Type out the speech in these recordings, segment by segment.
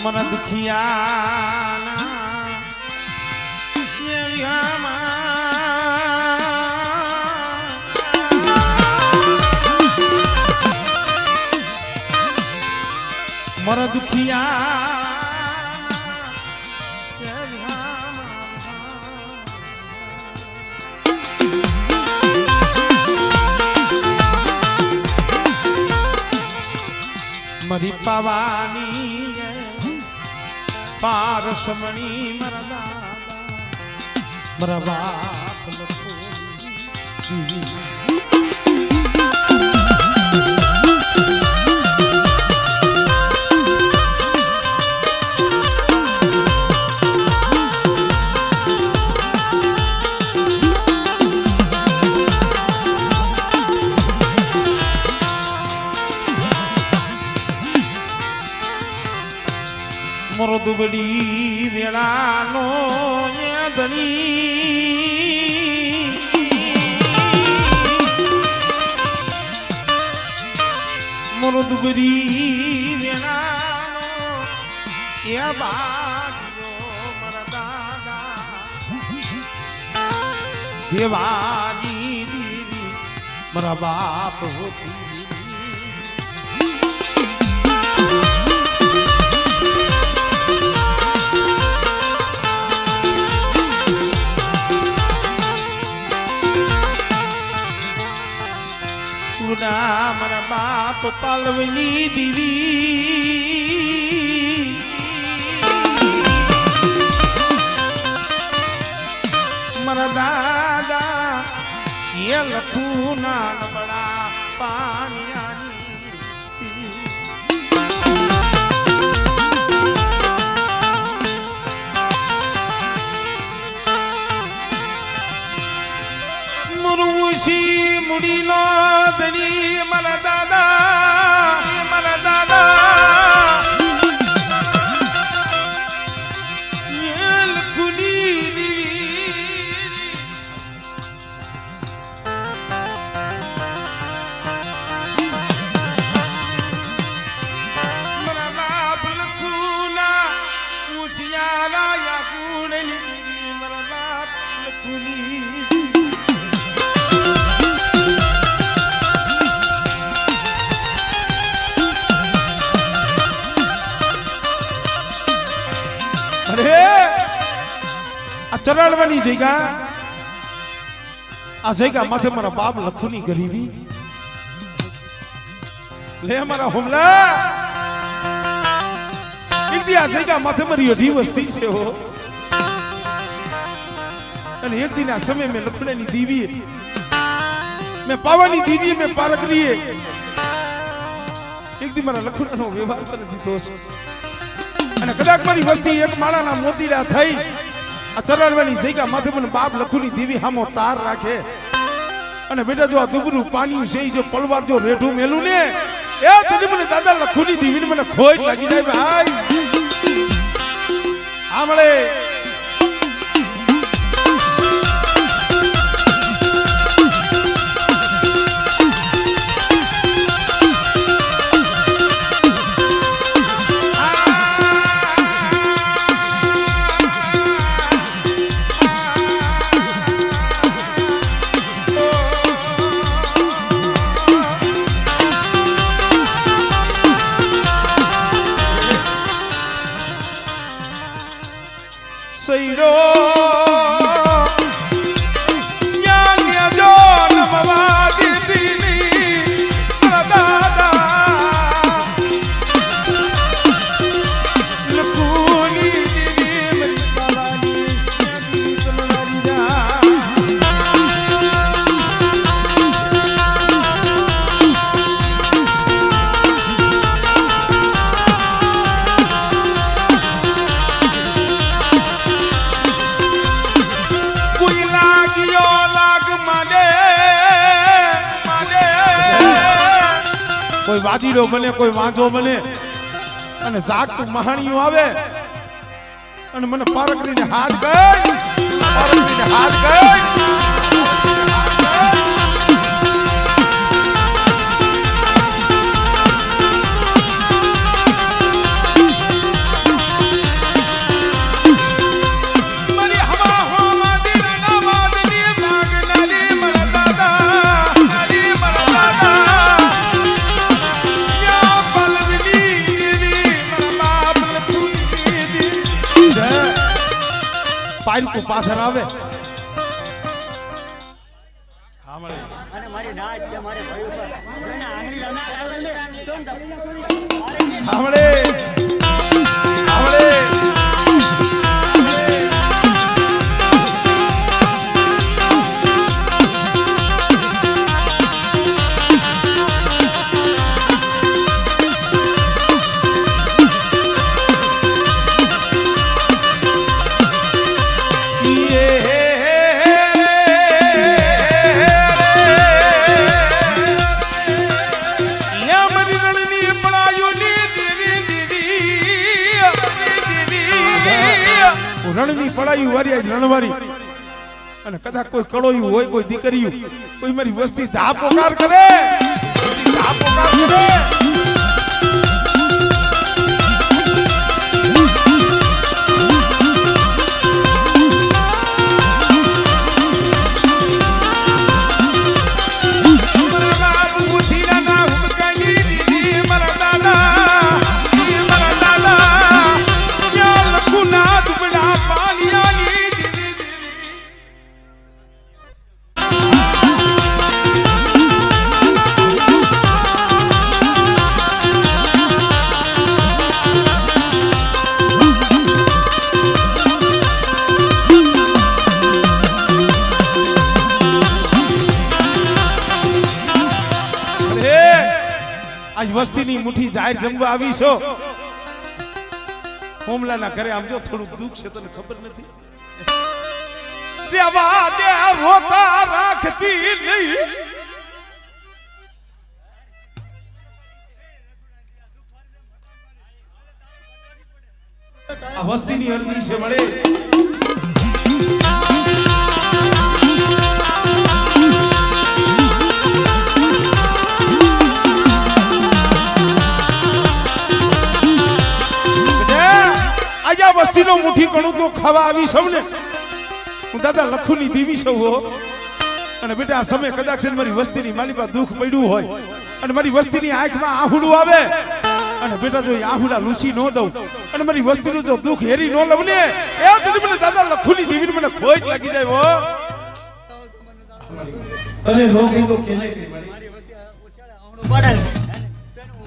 मन दुखियाना मन दुखिया मरी पवानी पारसमणी मरदा मरवा मोरो दुबड़ी वेळानो धनी मोरो दुबड़ी वेळानो या बाजो मरदादा देवानी दीदी मरा बाप होती मरा बाप पालवनी दीवी मरा दादा ये लखूना बड़ा पानियानी मुरुशी मुड़ीलो दनी मरा दादा चरण बनी जगह आ जगह माथे मारा बाप लखुनी गरीबी ले हमारा हमला एक दिन आ जगह माथे मरी अधी वस्ती से हो एक दिन आ समय में लखुने नी दीवी मैं पावानी दीवी में पारक लिए एक दिन मारा लखुना नो व्यवहार कर दी दोस्त અને કદાચ મારી વસ્તી એક માળાના મોતીડા થઈ આ ચરણવાની જગ્યા માથે મને બાપ લખુની દેવી હામો તાર રાખે અને બેટા જો આ દુબરું પાણી છે જો પલવાર જો રેઢું મેલું ને એ તને મને દાદા લખુની દેવીને મને ખોટ લાગી જાય ભાઈ આમળે Seiro Nyanya Jona Mawadi Dini Radada Lukuni Dini Meripalani Nadi Tamarida कोई वादीडो बने कोई वांझो बने अने जागतुं महाणियो आवे अने मने पारकरीने हाथ गई પાયરકું પાથર આવે અને મારી નાચ કે મારે ભાઈ ઉપર જેને આંગળી રમે કરાવે ને તો આવડે આવડે રણની પડાયું વારી રણવારી અને કદાચ કોઈ કળોયું હોય કોઈ દીકરીયું કોઈ મારી વસ્તી ધા પોકાર કરે ધા પોકાર કરે વસ્તીની મુઠ્ઠી જાહેર જમવા આવી છો હોમલાના ઘરે આમ જો થોડું દુઃખ છે તને ખબર નથી દેવા દે રોતા રાખતી નહીં આ વસ્તીની અરજી છે મળે વસ્તીનો મુઠ્ઠી કણું તો ખાવા આવી સૌને હું દાદા લખુની દેવી સૌ હો અને બેટા આ સમય કદાચ મારી વસ્તીની મારી પાસે દુઃખ પડ્યું હોય અને મારી વસ્તીની આંખમાં આહુડું આવે અને બેટા જો આહુડા લૂસી ન દઉં અને મારી વસ્તીનું જો દુઃખ હેરી ન લઉં ને એ તેથી મને દાદા લખુની દેવીને મને ખોટ લાગી જાય હો તને રોકી તો કેને કે મારી વસ્તી આહુડું પાડે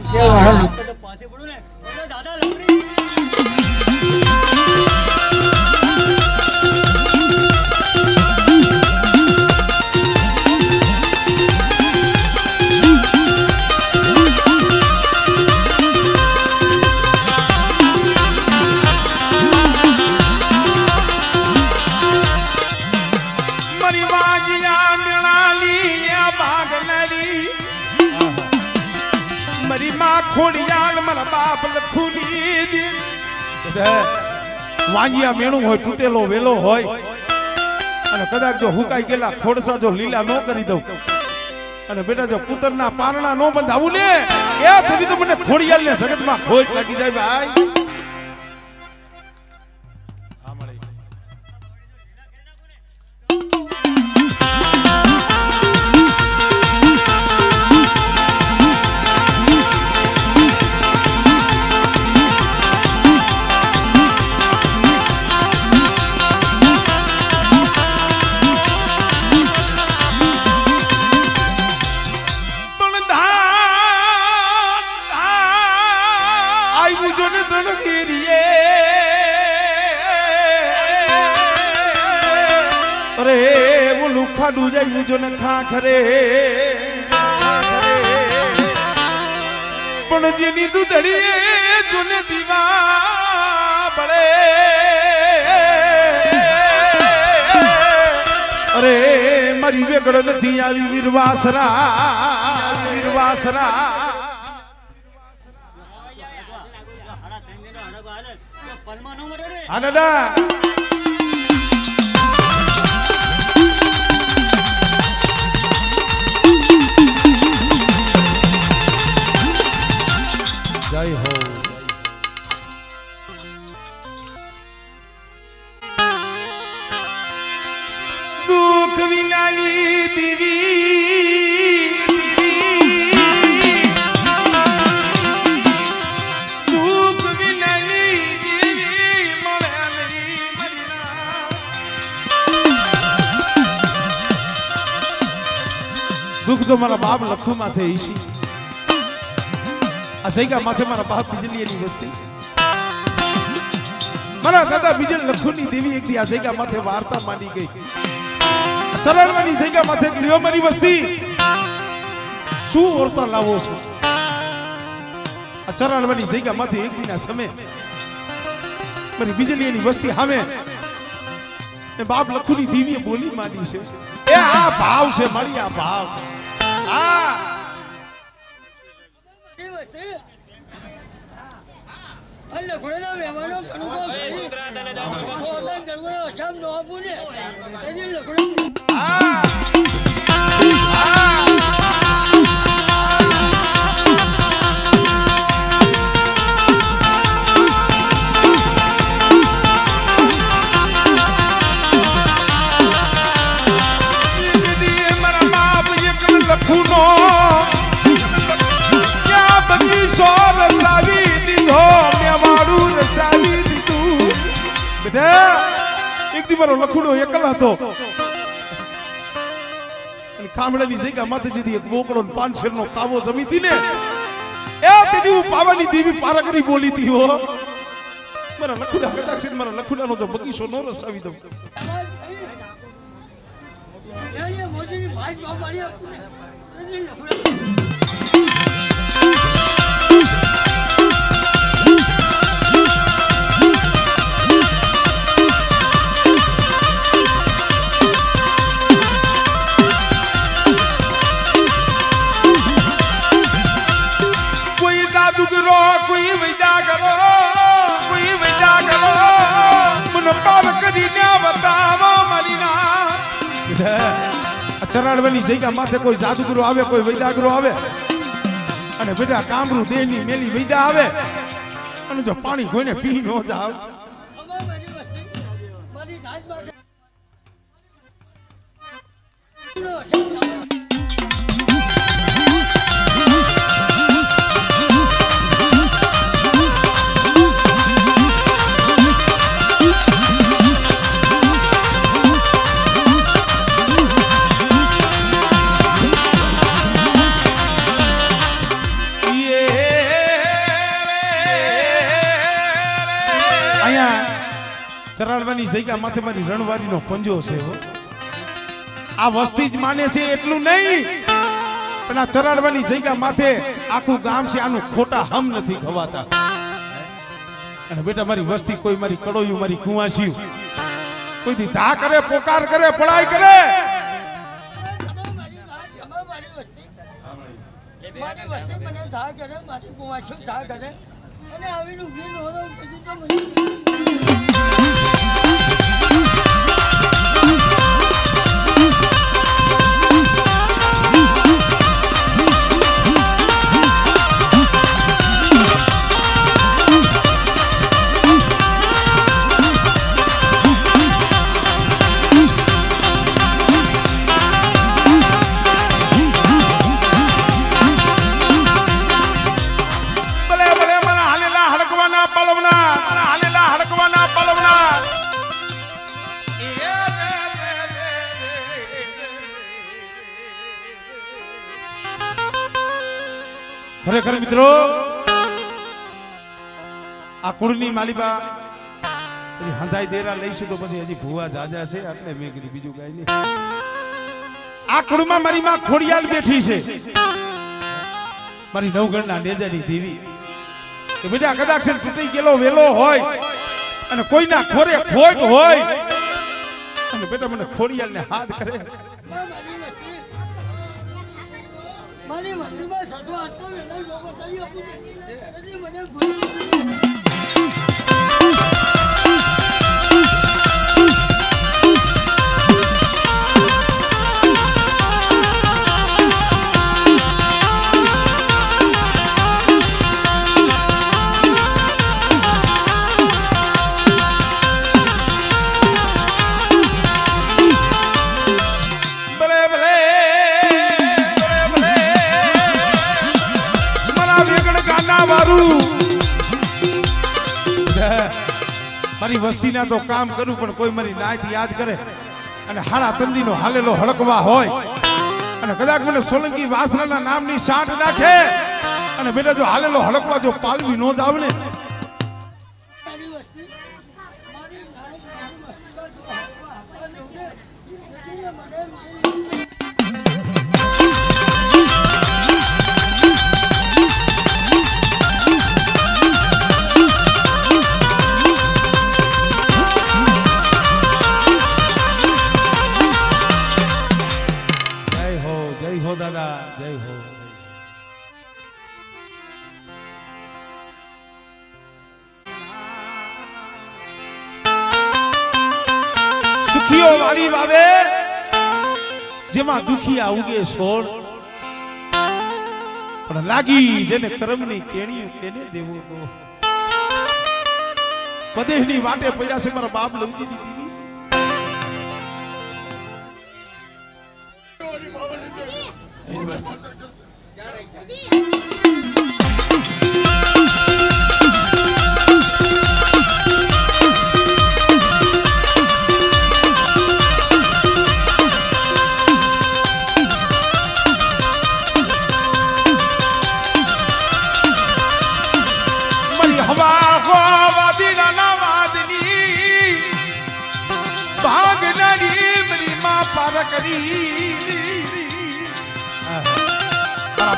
ઉછેળ વાળો તો પાસે પડું ને દાદા લખડી મારી માં ખોડિયાલ મારા બાપ લખુની વાંજિયા મેણું હોય તૂટેલો વેલો હોય અને કદાચ જો હુકાઈ ગયેલા ખોડસા જો લીલા ન કરી દઉં અને બેટા જો પુત્રના પારણા ન બંધાવું ને એ તેથી તો મને ખોડિયાલ ને જગતમાં ખોટ લાગી જાય ભાઈ ખાડું જાય જો ને ખા ખરે પણ જેની દૂધડી જોને દીવા બળે અરે મારી વેગળ નથી આવી વીરવાસરા આનડા જય હો દુઃખ વિનાની દેવી દુઃખ વિનાની દેવી મળ્યા નહીં મરના તો મારા બાપ લખુ માથે ઈશી આ જગ્યા માથે મારા બાપ બીજલીની વસ્તી મારા દાદા બીજલ લખુની દેવી એક દી આ જગ્યા માથે વાર્તા માંડી ગઈ ચરણવાની જગ્યા માથે લ્યો મારી વસ્તી શું ઓરતા લાવો છો આ ચરણવાની જગ્યા માથે એક દીના સમય મારી બીજલીની વસ્તી સામે એ બાપ લખુની દેવીએ બોલી માંડી છે એ આ ભાવ છે મારી આ ભાવ આ એટલે ઘોડેના વ્યવહારો અનુભવ કરી છોડન જંગલો શબ્દ નો આપુને એની લખડો લખુનો ક્યાં બગીચો રસાવી દીધો મેવાડું રસાવી દીધું બેટા એક દી મારો લખુનો એકલા હતો અને ખામડાની જગ્યા માથે જતી એક બોકડો 5 શેરનો કાવો જમી હતી ને એ તેની હું પાવાની દેવી પારકરી બોલી હતી હો મારા લખુડા કદાચ મારા લખુડાનો જો બગીચો નો રસાવી દઉં એ મોજીની ભાઈ બાબાની આપુને એની લખડો કોઈ વિદ્યા કરો મને પાર કરીને બતાવો મારી ના ચરાડવાની જગ્યા માથે કોઈ જાદુગરો આવે કોઈ વૈદાગરો આવે અને બેટા કામરૂ દેહની મેલી વૈદા આવે અને જો પાણી કોઈને પી ન જાવ મારી વસ્તી મારી નાચમાં ચરાડવાની જગ્યા માથે મારી રણવારીનો પંજો છે આ વસ્તી જ માને છે એટલું નહીં પણ આ ચરાડવાની જગ્યા માથે આખું ગામ છે આનું ખોટા હમ નથી ખવાતા અને બેટા મારી વસ્તી કોઈ મારી કડોયું મારી કુવાસી કોઈ દી ધા કરે પોકાર કરે પડાઈ કરે મારી વસ્તી મને ધા કરે મારી કુવાસી ધા કરે અને આવીનું ગીત હોરો કીધું તો મને ખરેખર મિત્રો આ કુળની માલિબા હંધાઈ દેરા લઈશું તો પછી હજી ભુવા જાજા છે એટલે મેં કીધું બીજું કઈ નહીં આ કુળમાં મારી માં ખોડિયાલ બેઠી છે મારી નવગણના નેજાની દેવી કે બેટા કદાચ ચૂંટાઈ ગયેલો વેલો હોય અને કોઈના ખોરે ખોટ હોય અને બેટા મને ખોડિયાલને હાથ કરે મારી વસ્તીમાં સટવા હતો વેલા લોકો કરી આપુને એટલે મને મારી વસ્તીના તો કામ કરું પણ કોઈ મારી નાત યાદ કરે અને હાડા તંદીનો હાલેલો હળકવા હોય અને કદાચ મને સોલંકી વાસણાના નામની સાટ રાખે અને બેટા જો હાલેલો હડકવા જો પાલવી નો જ આવે ને તારી વસ્તી મારી નાની વસ્તી તો આપવા દઉં ને એટલે મને જય હો દાદા જય હો સુખીઓ વાળી વાવે જેમાં દુખિયા ઉગે છોડ પણ લાગી જેને કર્મની કેણીયું કેને દેવો તો પદેહની વાટે પડ્યા છે મારા બાપ લવજીની દીવી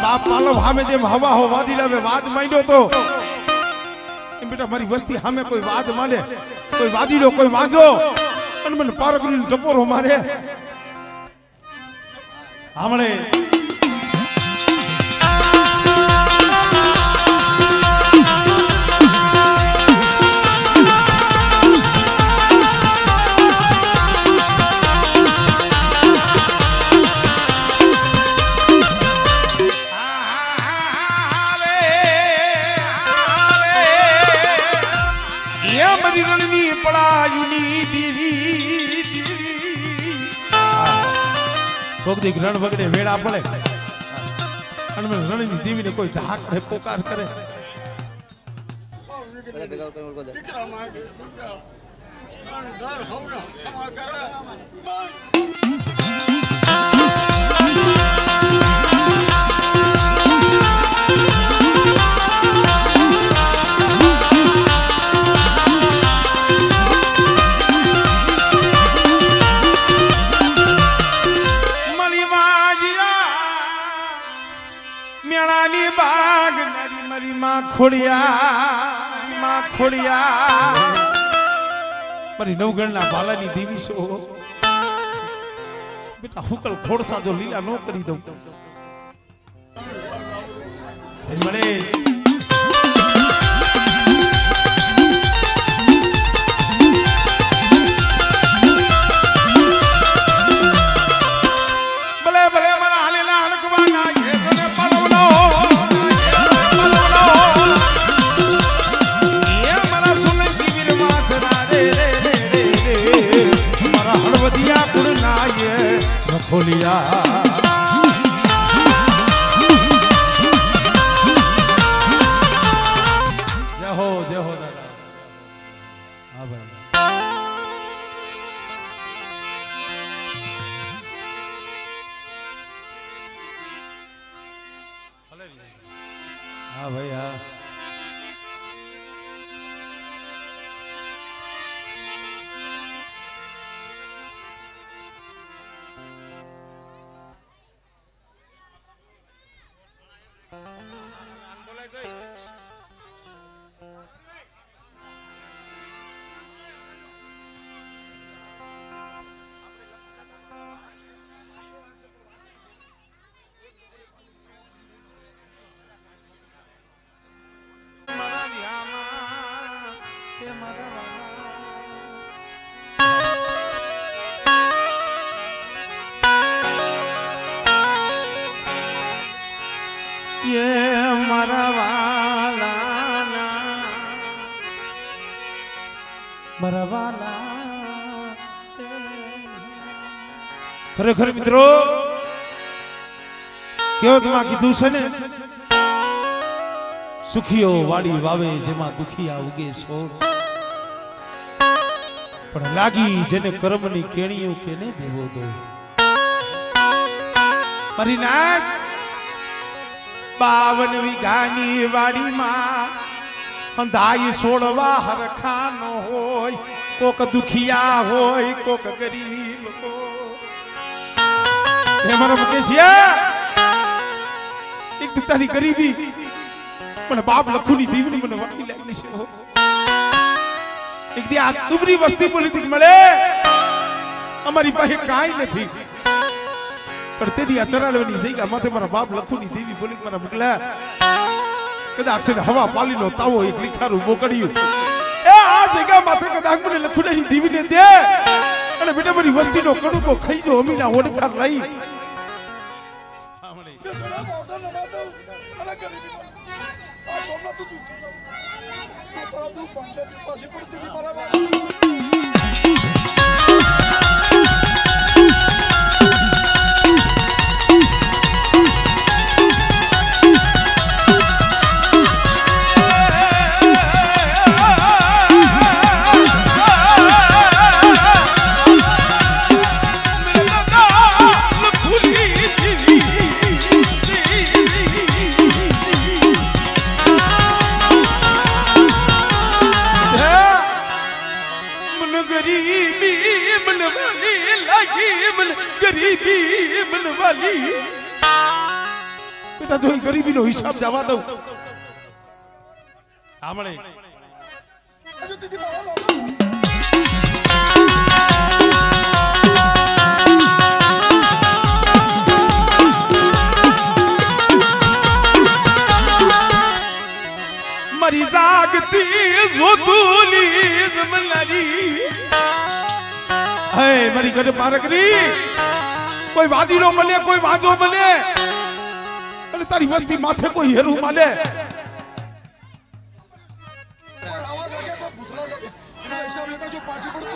બાપ પાલો સામે જેમ હવા હો વાદી લાવે વાદ માંડ્યો તો એમ બેટા મારી વસ્તી સામે કોઈ વાદ માંડે કોઈ વાદીડો કોઈ વાંજો અને મને પારકરીનો ટપોરો મારે હમણે ભગદી રણ વગડે વેળા પડે અને રણની દેવીને કોઈ ધાક કરે પોકાર કરે દીકરા માટે દર હવનો ક્ષમા કરે ખોડિયા મારી નવગણના બાલાની દેવી છો બેટા હુકલ ખોડસા જો લીલા નો કરી દઉં મળે ભલે ભલે મારા હાલેલા હલકવાના એ કોને પાલવનો હળવદિયા કુળનાય રખોલિયા જય હો દાદા હા ભાઈ હા ભાઈ હા ખરેખર મિત્રો કેવતમાં કીધું છે ને સુખીઓ વાડી વાવે જેમાં દુખિયા ઉગે છોડ પણ લાગી જેને કર્મની કેણીઓ કેને દેવો દો મારી નાક 52 વીઘાની વાડીમાં અંધાઈ છોડવા હરખાનો હોય, કોક દુખિયા હોય, કોક ગરીબ હોય. મારા મુકેશિયા એક તારી ગરીબી મને બાપ લખુની દીવની મને વાકી લાગી છે. એક દી આ તુબરી વસ્તી પોલિટિક મળે અમારી પાસે કાંઈ નથી, પણ તે દી આ ચરાડવાની જગ્યા માથે મારા બાપ લખુની દેવી બોલી મારા મોકલ્યા. કદાચ છે હવા પાલીનો તાવો એક લીખારું બોકડ્યું એ આ જગ્યા માથે કદાચ મને લખુડાની દેવીને દે અને બેટા મારી વસ્તીનો કડુકો ખાઈ જો અમીના ઓડકાર લઈ. બેટા જો ગરીબીનો હિસાબ જવા દઉં આમણે મારી જાગતી જોતુલી જમલારી હે મારી ગઢ પારકરી કોઈ વાદીનો બને કોઈ વાજો બને અને તારી વસ્તી માથે કોઈ હેરું માને आवाज आ गया तो भूतला हिसाब लेता जो पासी पड़ती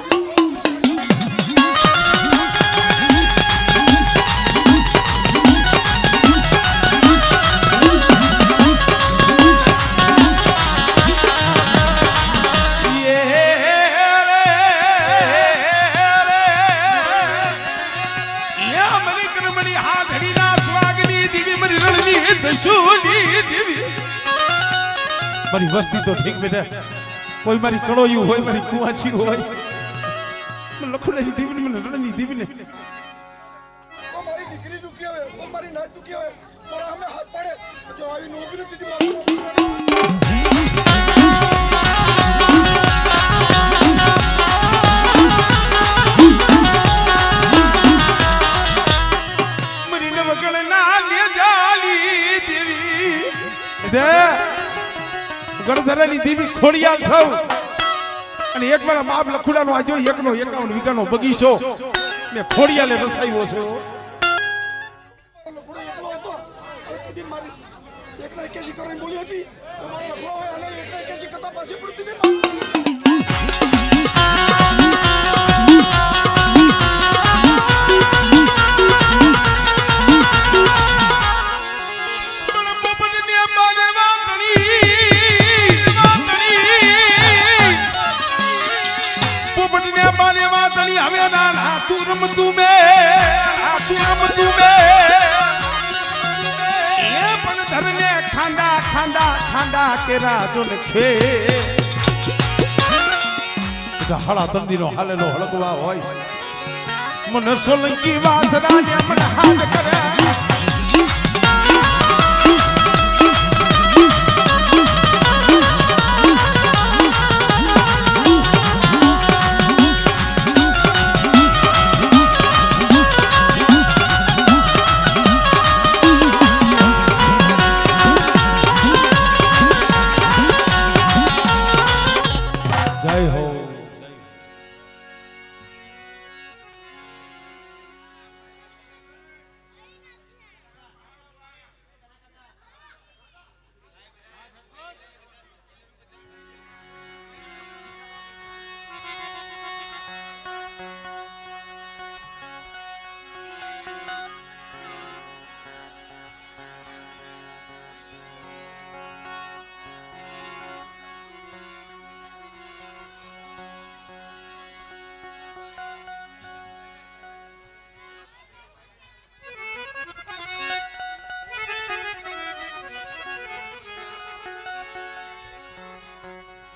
મારી વસ્તી તો ઠીક બેટા કોઈ મારી કળોયું હોય મારી કુવાસી હોય લખુડાની દીવીને મને રણની દીવીને મારી દીકરી દુખી હોય ઓ મારી નાક દુખી હોય મારા હમે હાથ પડે જો આવી નોકરી હતી મારી નવકળ ના લે જાલી દેવી દે ગણધરાની દેવી ખોડિયાલ સૌ અને એક મારા બાપ લખુડાનો આજો એકનો 51 વીઘાનો બગીચો મે ખોડિયાલે વસાવ્યો છે. લખડો એકલો હતો અને તે દિન મારી એકલા કેસી કરીને બોલી હતી તો મારા લખડો હોય અને એકલા કેસી કરતા પાછી પડતી હતી હવે ના તું રમતું મે એ પણ ધરને ખાંડા ખાંડા ખાંડા કેરા જો લખે હાડા તંદીનો હાલેલો હળગવા હોય મન સોલંકી વાસના ને મન હાલ કરે જય હો.